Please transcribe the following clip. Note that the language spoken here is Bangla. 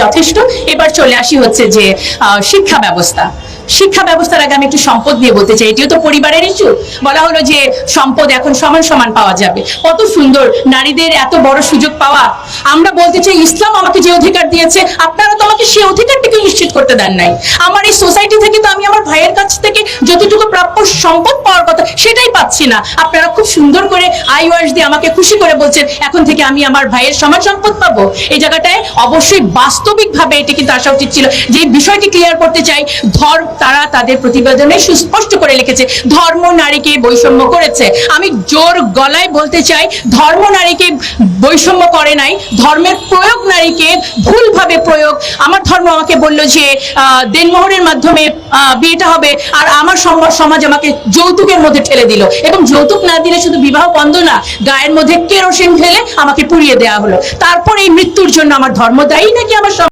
যথেষ্ট। এবার চলে আসি হচ্ছে যে শিক্ষা ব্যবস্থা। শিক্ষা ব্যবস্থার আগে আমি একটু সম্পদ নিয়ে বলতে চাই। এটিও তো পরিবারের ইস্যু। বলা হলো যে সম্পদ এখন সমান সমান পাওয়া যাবে। কত সুন্দর নারীদের এত বড় সুযোগ পাওয়া। আমরা বলতে চাই ইসলাম আমাকে যে অধিকার দিয়েছে আপনারা তো আমাকে সেই অধিকারটিকে নিশ্চিত করতে দেন নাই। আমার এই সোসাইটি থেকে তো আমি আমার ভাইয়ের কাছ থেকে যতটুকু প্রাপ্য সম্পদ পাওয়ার কথা সেটাই পাচ্ছি না। আপনারা খুব সুন্দর করে আইওয়ার্স দিয়ে আমাকে খুশি করে বলছেন এখন থেকে আমি আমার ভাইয়ের সমান সম্পদ পাবো। এই জায়গাটায় অবশ্যই বাস্তবিকভাবে এটা কিন্তু আসা উচিত ছিল। যে বিষয়টি ক্লিয়ার করতে চাই, তারা তাদের প্রতিবেদনে সুস্পষ্ট করে লিখেছে ধর্ম নারীকে বৈষম্য করেছে। আমি জোর গলায় বলতে চাই ধর্ম নারীকে বৈষম্য করে নাই, ধর্মের প্রয়োগ নারীকে ভুলভাবে প্রয়োগ। আমার ধর্ম আমাকে বলল যে দেনমোহরের মাধ্যমে বিয়েটা হবে, আর আমার সমাজ আমাকে যৌতুকের মধ্যে ঠেলে দিল, এবং যৌতুক না দিলে শুধু বিবাহ বন্ধ না, গায়ের মধ্যে কেরোসিন ঢেলে আমাকে পুড়িয়ে দেওয়া হলো। তারপর এই মৃত্যুর জন্য আমার ধর্ম দায়ী নাকি আমার